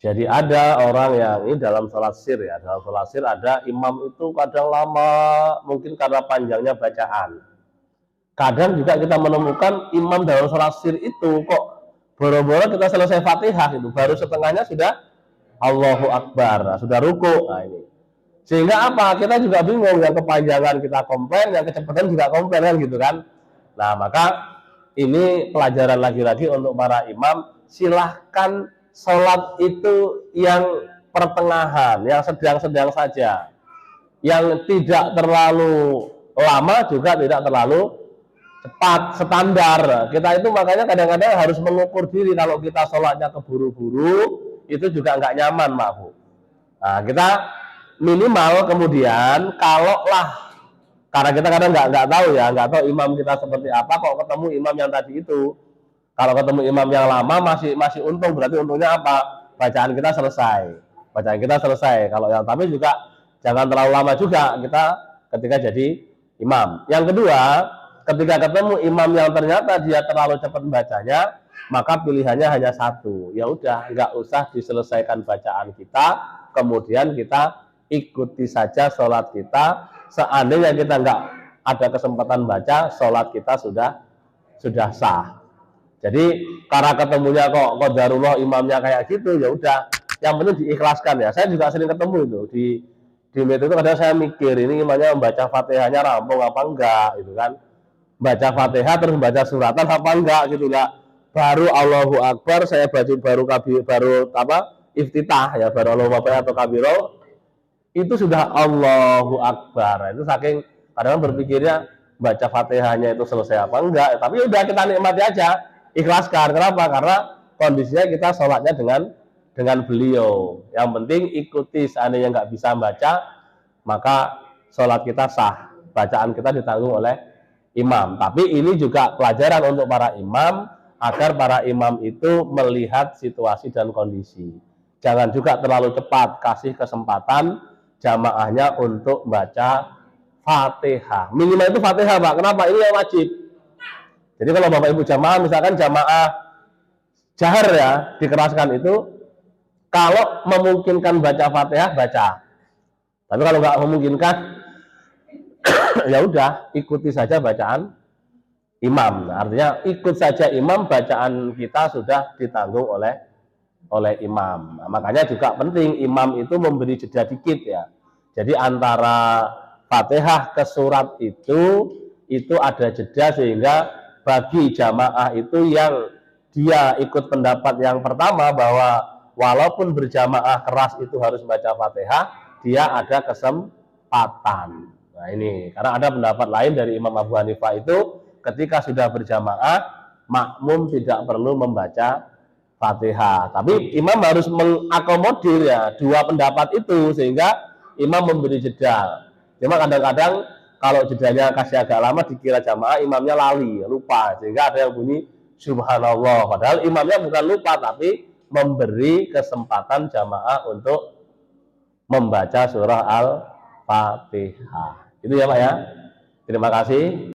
Jadi ada orang yang ini dalam sholat sir ya, dalam sholat sir ada imam itu kadang lama, mungkin karena panjangnya bacaan. Kadang juga kita menemukan imam dalam sholat sir itu kok boro-boro kita selesai Fatihah itu baru setengahnya sudah Allahu Akbar, sudah ruku. Nah ini. Sehingga apa? Kita juga bingung, yang kepanjangan kita komplain, yang kecepatan juga komplain kan gitu kan. Nah, maka ini pelajaran lagi-lagi untuk para imam, silahkan sholat itu yang pertengahan, yang sedang-sedang saja. Yang tidak terlalu lama juga tidak terlalu cepat, standar. Kita itu makanya kadang-kadang harus mengukur diri, kalau kita sholatnya keburu-buru, itu juga nggak nyaman, Mak Bu. Nah, kita minimal kemudian kalau lah, karena kita kadang nggak tahu ya, nggak tahu imam kita seperti apa, kok ketemu imam yang tadi itu. Kalau ketemu imam yang lama masih untung, berarti untungnya apa? Bacaan kita selesai. Bacaan kita selesai. Kalau yang tapi juga jangan terlalu lama juga kita ketika jadi imam. Yang kedua, ketika ketemu imam yang ternyata dia terlalu cepat bacanya, maka pilihannya hanya satu. Ya udah, nggak usah diselesaikan bacaan kita, kemudian kita ikuti saja sholat kita. Seandainya kita nggak ada kesempatan baca, sholat kita sudah sah. Jadi karena ketemunya kok qadarullah imamnya kayak gitu, ya udah, yang penting diikhlaskan ya. Saya juga sering ketemu itu di media itu, kadang saya mikir ini imamnya membaca Fatihahnya rampung apa enggak gitu kan. Baca Fatihah terus baca suratan apa enggak gitu enggak. Baru Allahu Akbar saya baca baru iftitah ya, baru Allahu Akbar atau kabiro itu sudah Allahu Akbar. Itu saking kadang berpikirnya baca Fatihahnya itu selesai apa enggak, tapi udah kita nikmati aja, ikhlaskan. Kenapa? Karena kondisinya kita sholatnya dengan beliau. Yang penting ikuti, seandainya nggak bisa baca, maka sholat kita sah, bacaan kita ditanggung oleh imam. Tapi ini juga pelajaran untuk para imam, agar para imam itu melihat situasi dan kondisi. Jangan juga terlalu cepat, kasih kesempatan jamaahnya untuk baca Fatihah. Minimal itu Fatihah, Pak. Kenapa? Ini yang wajib. Jadi kalau Bapak Ibu jamaah, misalkan jamaah jahar ya, dikeraskan itu, kalau memungkinkan baca Fatihah, baca. Tapi kalau nggak memungkinkan, ya udah, ikuti saja bacaan imam. Nah, artinya ikut saja imam, bacaan kita sudah ditanggung oleh imam. Nah, makanya juga penting imam itu memberi jeda dikit ya. Jadi antara Fatihah ke surat itu ada jeda, sehingga bagi jamaah itu yang dia ikut pendapat yang pertama bahwa walaupun berjamaah keras itu harus baca Fatihah, dia ada kesempatan. Nah ini, karena ada pendapat lain dari Imam Abu Hanifah itu, ketika sudah berjamaah, makmum tidak perlu membaca Fatihah. Tapi imam harus mengakomodir ya dua pendapat itu, sehingga imam memberi jeda. Cuma kadang-kadang kalau jedanya kasih agak lama, dikira jamaah imamnya lali, lupa, sehingga ada yang bunyi subhanallah, padahal imamnya bukan lupa, tapi memberi kesempatan jamaah untuk membaca surah Al-Fatihah. Itu ya Pak ya. Terima kasih.